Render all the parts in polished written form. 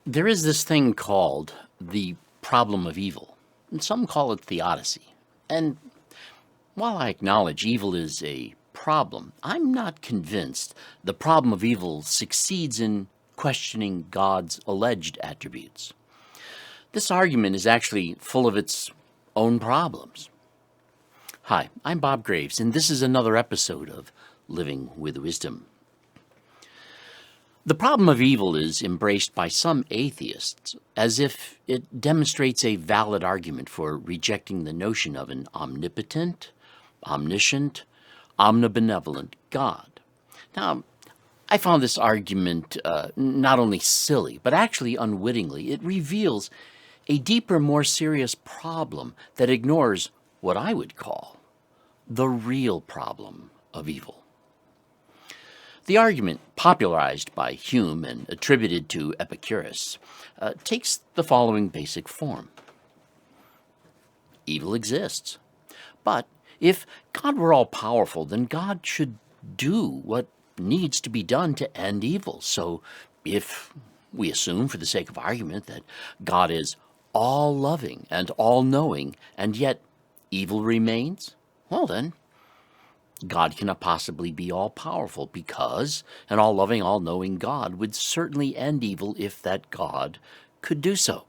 There is this thing called the problem of evil, and some call it theodicy. And while I acknowledge evil is a problem, I'm not convinced the problem of evil succeeds in questioning God's alleged attributes. This argument is actually full of its own problems. Hi, I'm Bob Greaves, and this is another episode of Living with Wisdom. The problem of evil is embraced by some atheists as if it demonstrates a valid argument for rejecting the notion of an omnipotent, omniscient, omnibenevolent God. Now, I found this argument not only silly, but actually unwittingly. It reveals a deeper, more serious problem that ignores what I would call the real problem of evil. The argument, popularized by Hume and attributed to Epicurus, takes the following basic form. Evil exists. But if God were all-powerful, then God should do what needs to be done to end evil. So if we assume, for the sake of argument, that God is all-loving and all-knowing, and yet evil remains, well then, God cannot possibly be all-powerful because an all-loving, all-knowing God would certainly end evil if that God could do so.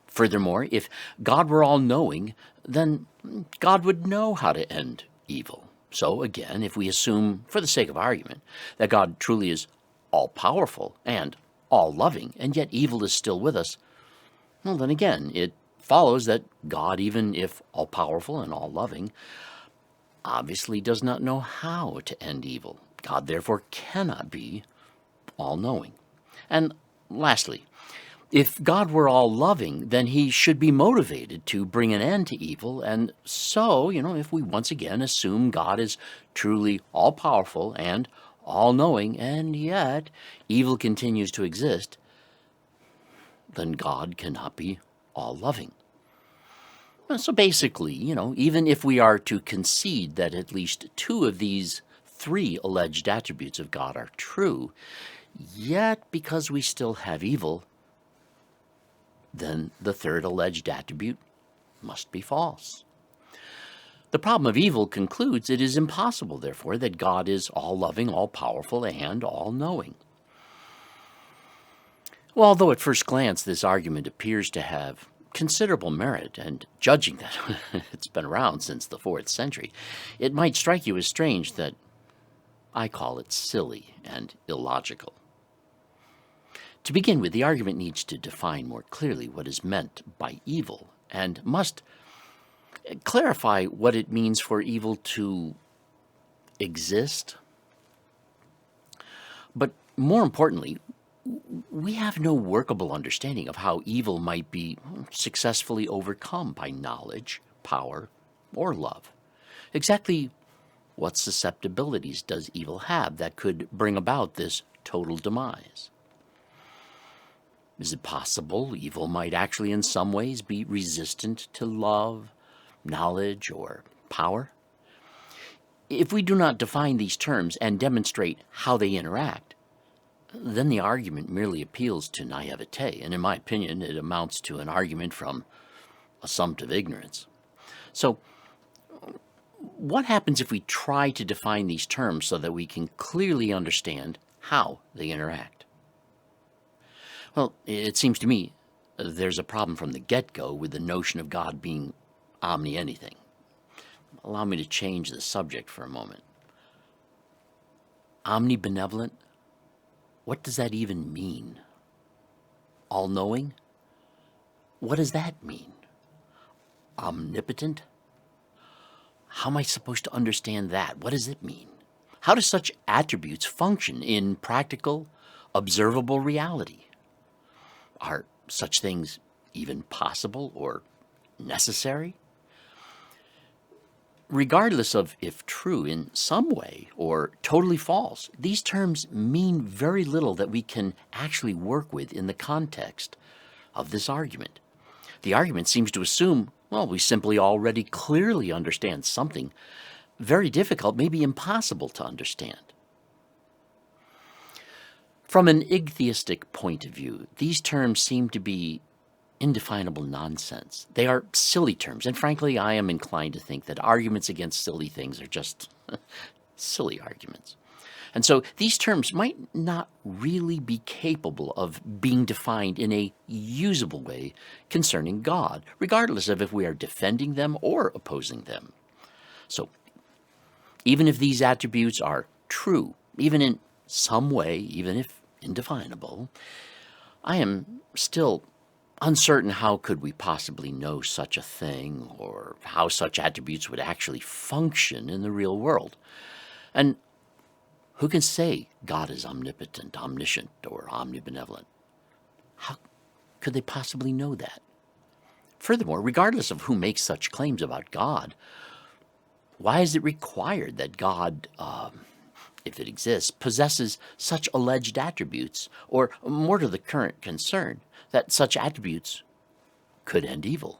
Furthermore, if God were all-knowing, then God would know how to end evil. So again, if we assume, for the sake of argument, that God truly is all-powerful and all-loving, and yet evil is still with us, well, then again, it follows that God, even if all-powerful and all-loving, obviously does not know how to end evil. God therefore cannot be all-knowing. And lastly, if God were all-loving, then he should be motivated to bring an end to evil. And so, if we once again assume God is truly all-powerful and all-knowing, and yet evil continues to exist, then God cannot be all-loving. So basically, even if we are to concede that at least two of these three alleged attributes of God are true, yet because we still have evil, then the third alleged attribute must be false. The problem of evil concludes it is impossible, therefore, that God is all-loving, all-powerful, and all-knowing. Well, although at first glance this argument appears to have considerable merit, and judging that it's been around since the 4th century, it might strike you as strange that I call it silly and illogical. To begin with, the argument needs to define more clearly what is meant by evil, and must clarify what it means for evil to exist. But more importantly, we have no workable understanding of how evil might be successfully overcome by knowledge, power, or love. Exactly what susceptibilities does evil have that could bring about this total demise? Is it possible evil might actually in some ways be resistant to love, knowledge, or power? If we do not define these terms and demonstrate how they interact, then the argument merely appeals to naivete, and in my opinion, it amounts to an argument from assumptive ignorance. So, what happens if we try to define these terms so that we can clearly understand how they interact? Well, it seems to me there's a problem from the get-go with the notion of God being omni-anything. Allow me to change the subject for a moment. Omnibenevolent? What does that even mean? All-knowing? What does that mean? Omnipotent? How am I supposed to understand that? What does it mean? How do such attributes function in practical, observable reality? Are such things even possible or necessary? Regardless of if true in some way or totally false, these terms mean very little that we can actually work with in the context of this argument. The argument seems to assume, well, we simply already clearly understand something very difficult, maybe impossible to understand. From an atheistic point of view, these terms seem to be indefinable nonsense. They are silly terms, and frankly, I am inclined to think that arguments against silly things are just silly arguments. And so these terms might not really be capable of being defined in a usable way concerning God, regardless of if we are defending them or opposing them. So even if these attributes are true, even in some way, even if indefinable, I am still uncertain how could we possibly know such a thing, or how such attributes would actually function in the real world. And who can say God is omnipotent, omniscient, or omnibenevolent? How could they possibly know that? Furthermore, regardless of who makes such claims about God, why is it required that God, if it exists, possesses such alleged attributes, or more to the current concern, that such attributes could end evil?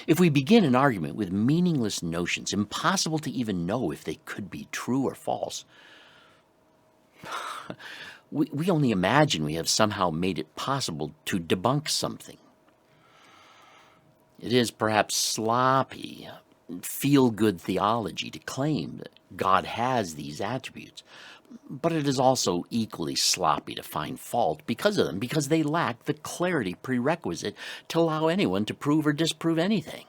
If we begin an argument with meaningless notions, impossible to even know if they could be true or false, we only imagine we have somehow made it possible to debunk something. It is perhaps sloppy, feel-good theology to claim that God has these attributes, but it is also equally sloppy to find fault because of them, because they lack the clarity prerequisite to allow anyone to prove or disprove anything.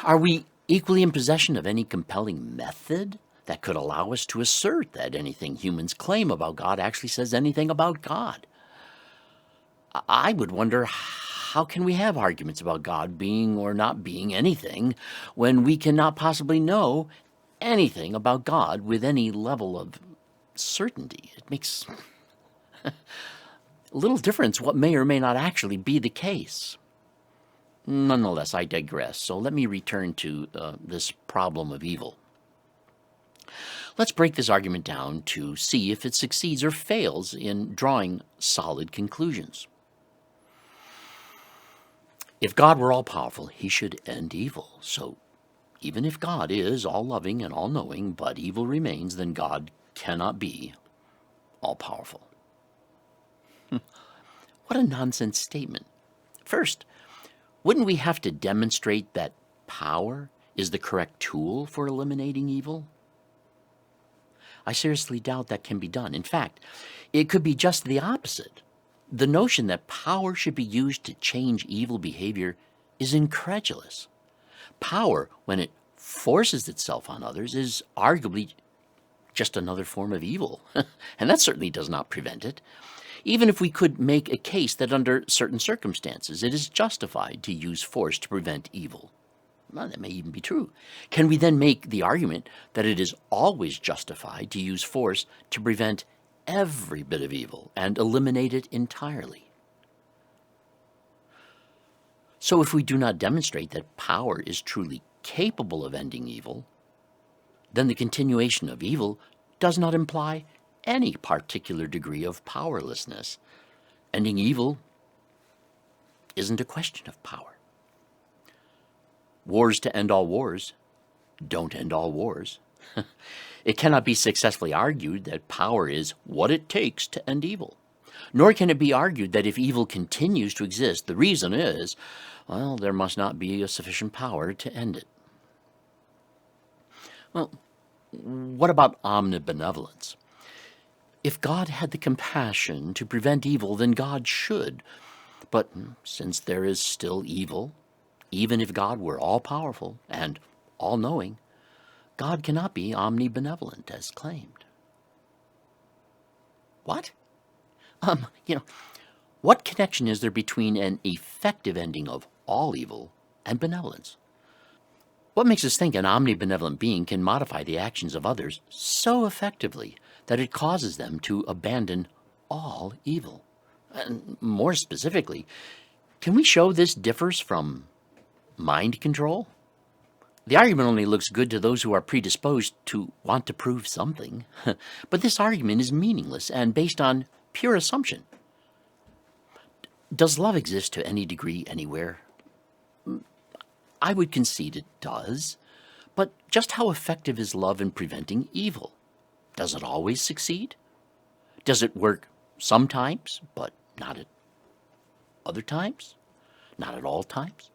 Are we equally in possession of any compelling method that could allow us to assert that anything humans claim about God actually says anything about God? I would wonder, how can we have arguments about God being or not being anything when we cannot possibly know anything about God with any level of certainty? It makes little difference what may or may not actually be the case. Nonetheless, I digress, so let me return to this problem of evil. Let's break this argument down to see if it succeeds or fails in drawing solid conclusions. If God were all-powerful, he should end evil. So even if God is all-loving and all-knowing, but evil remains, then God cannot be all-powerful. What a nonsense statement. First, wouldn't we have to demonstrate that power is the correct tool for eliminating evil? I seriously doubt that can be done. In fact, it could be just the opposite. The notion that power should be used to change evil behavior is incredulous. Power, when it forces itself on others, is arguably just another form of evil, and that certainly does not prevent it. Even if we could make a case that under certain circumstances it is justified to use force to prevent evil, well, that may even be true. Can we then make the argument that it is always justified to use force to prevent every bit of evil and eliminate it entirely? So if we do not demonstrate that power is truly capable of ending evil, then the continuation of evil does not imply any particular degree of powerlessness. Ending evil isn't a question of power. Wars to end all wars don't end all wars. It cannot be successfully argued that power is what it takes to end evil. Nor can it be argued that if evil continues to exist, the reason is, well, there must not be a sufficient power to end it. Well, what about omnibenevolence? If God had the compassion to prevent evil, then God should. But since there is still evil, even if God were all-powerful and all-knowing, God cannot be omnibenevolent as claimed. What? What connection is there between an effective ending of all evil and benevolence? What makes us think an omnibenevolent being can modify the actions of others so effectively that it causes them to abandon all evil? And more specifically, can we show this differs from mind control? The argument only looks good to those who are predisposed to want to prove something. But this argument is meaningless and based on pure assumption. Does love exist to any degree anywhere? I would concede it does. But just how effective is love in preventing evil? Does it always succeed? Does it work sometimes, but not at other times? Not at all times?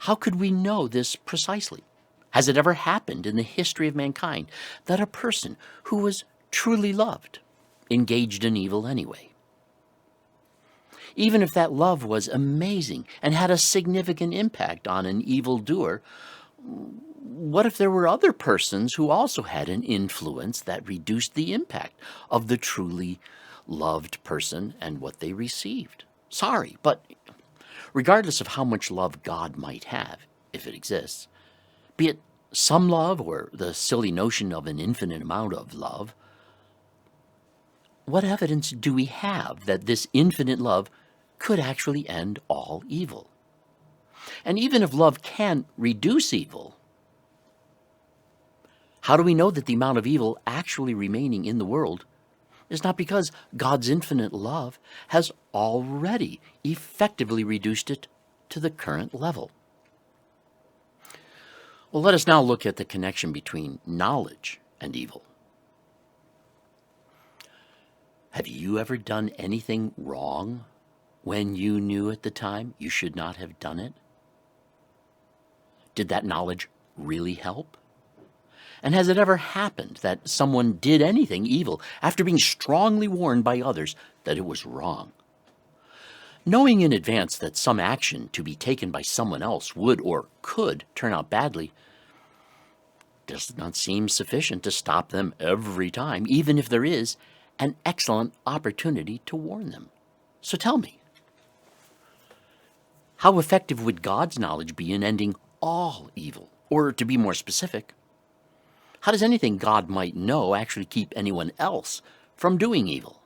How could we know this precisely? Has it ever happened in the history of mankind that a person who was truly loved engaged in evil anyway? Even if that love was amazing and had a significant impact on an evildoer, what if there were other persons who also had an influence that reduced the impact of the truly loved person and what they received? Sorry, but regardless of how much love God might have, if it exists, be it some love or the silly notion of an infinite amount of love, what evidence do we have that this infinite love could actually end all evil? And even if love can reduce evil, how do we know that the amount of evil actually remaining in the world is not because God's infinite love has already effectively reduced it to the current level? Well, let us now look at the connection between knowledge and evil. Have you ever done anything wrong when you knew at the time you should not have done it? Did that knowledge really help? And has it ever happened that someone did anything evil after being strongly warned by others that it was wrong? Knowing in advance that some action to be taken by someone else would or could turn out badly does not seem sufficient to stop them every time, even if there is an excellent opportunity to warn them. So tell me, how effective would God's knowledge be in ending all evil? Or to be more specific, how does anything God might know actually keep anyone else from doing evil?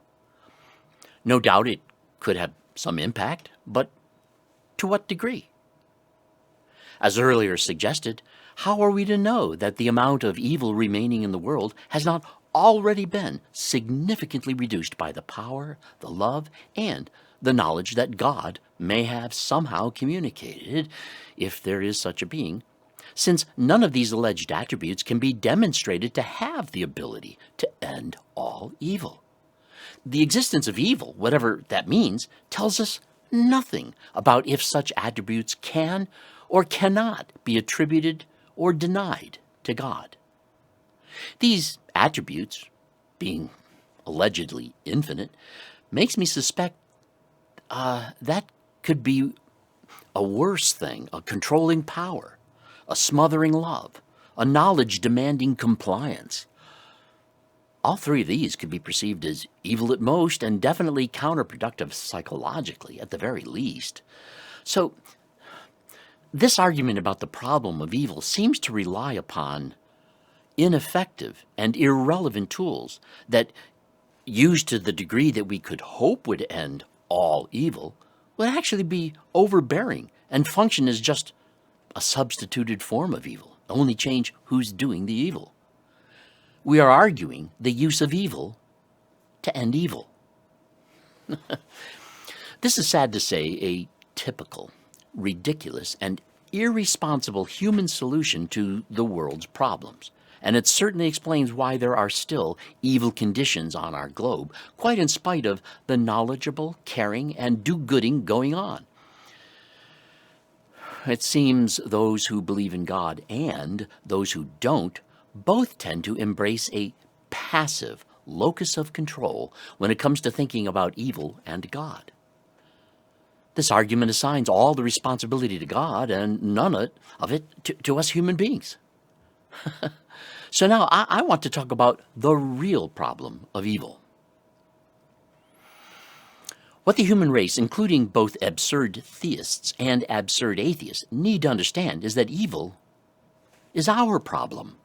No doubt it could have some impact, but to what degree? As earlier suggested, how are we to know that the amount of evil remaining in the world has not already been significantly reduced by the power, the love, and the knowledge that God may have somehow communicated, if there is such a being, since none of these alleged attributes can be demonstrated to have the ability to end all evil? The existence of evil, whatever that means, tells us nothing about if such attributes can or cannot be attributed or denied to God. These attributes, being allegedly infinite, makes me suspect that could be a worse thing, a controlling power, a smothering love, a knowledge-demanding compliance. All three of these could be perceived as evil at most and definitely counterproductive psychologically at the very least. So, this argument about the problem of evil seems to rely upon ineffective and irrelevant tools that, used to the degree that we could hope would end all evil, would actually be overbearing and function as just a substituted form of evil, only change who's doing the evil. We are arguing the use of evil to end evil. This is, sad to say, a typical, ridiculous, and irresponsible human solution to the world's problems. And it certainly explains why there are still evil conditions on our globe, quite in spite of the knowledgeable, caring, and do-gooding going on. It seems those who believe in God and those who don't both tend to embrace a passive locus of control when it comes to thinking about evil and God. This argument assigns all the responsibility to God and none of it to us human beings. So now I want to talk about the real problem of evil. What the human race, including both absurd theists and absurd atheists, need to understand is that evil is our problem.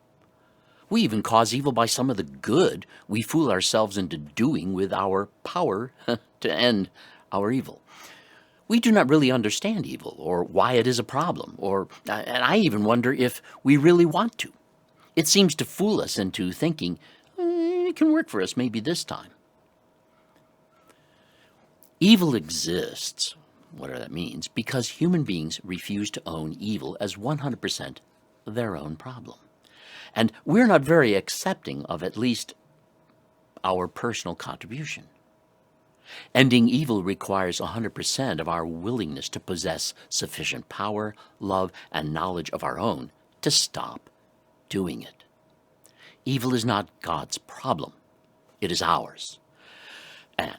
We even cause evil by some of the good we fool ourselves into doing with our power to end our evil. We do not really understand evil or why it is a problem, and I even wonder if we really want to. It seems to fool us into thinking, it can work for us maybe this time. Evil exists, whatever that means, because human beings refuse to own evil as 100% their own problem. And we're not very accepting of at least our personal contribution. Ending evil requires 100% of our willingness to possess sufficient power, love, and knowledge of our own to stop doing it. Evil is not God's problem. It is ours. And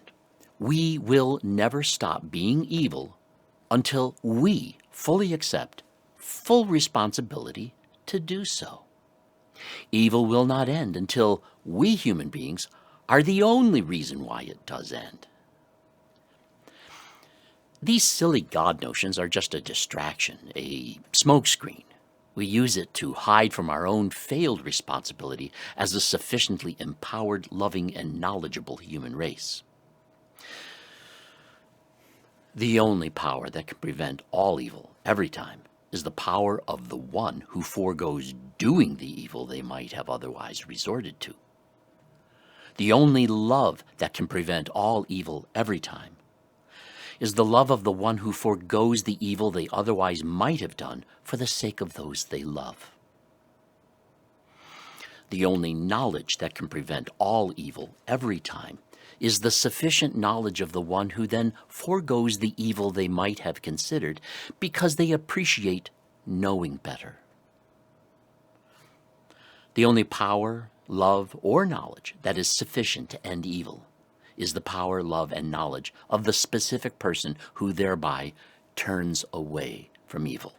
we will never stop being evil until we fully accept full responsibility to do so. Evil will not end until we human beings are the only reason why it does end. These silly God notions are just a distraction, a smokescreen. We use it to hide from our own failed responsibility as a sufficiently empowered, loving, and knowledgeable human race. The only power that can prevent all evil every time is the power of the one who forgoes doing the evil they might have otherwise resorted to. The only love that can prevent all evil every time is the love of the one who forgoes the evil they otherwise might have done for the sake of those they love. The only knowledge that can prevent all evil every time is the sufficient knowledge of the one who then forgoes the evil they might have considered because they appreciate knowing better. The only power, love, or knowledge that is sufficient to end evil is the power, love, and knowledge of the specific person who thereby turns away from evil.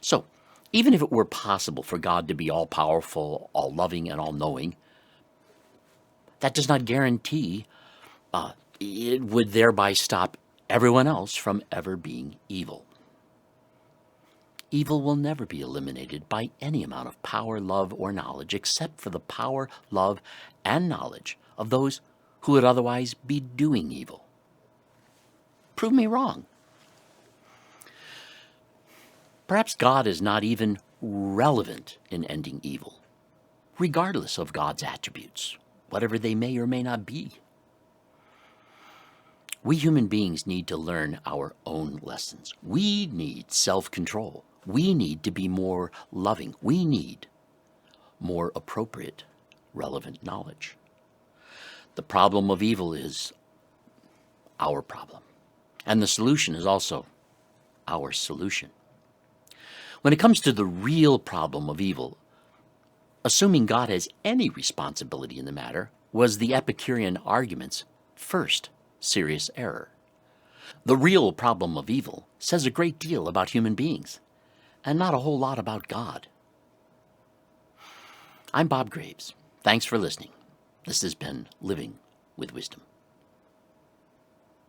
So, even if it were possible for God to be all-powerful, all-loving, and all-knowing, that does not guarantee it would thereby stop everyone else from ever being evil. Evil will never be eliminated by any amount of power, love, or knowledge except for the power, love, and knowledge of those who would otherwise be doing evil. Prove me wrong. Perhaps God is not even relevant in ending evil, regardless of God's attributes, whatever they may or may not be. We human beings need to learn our own lessons. We need self-control. We need to be more loving. We need more appropriate, relevant knowledge. The problem of evil is our problem, and the solution is also our solution. When it comes to the real problem of evil, assuming God has any responsibility in the matter was the Epicurean argument's first serious error. The real problem of evil says a great deal about human beings, and not a whole lot about God. I'm Bob Greaves. Thanks for listening. This has been Living with Wisdom.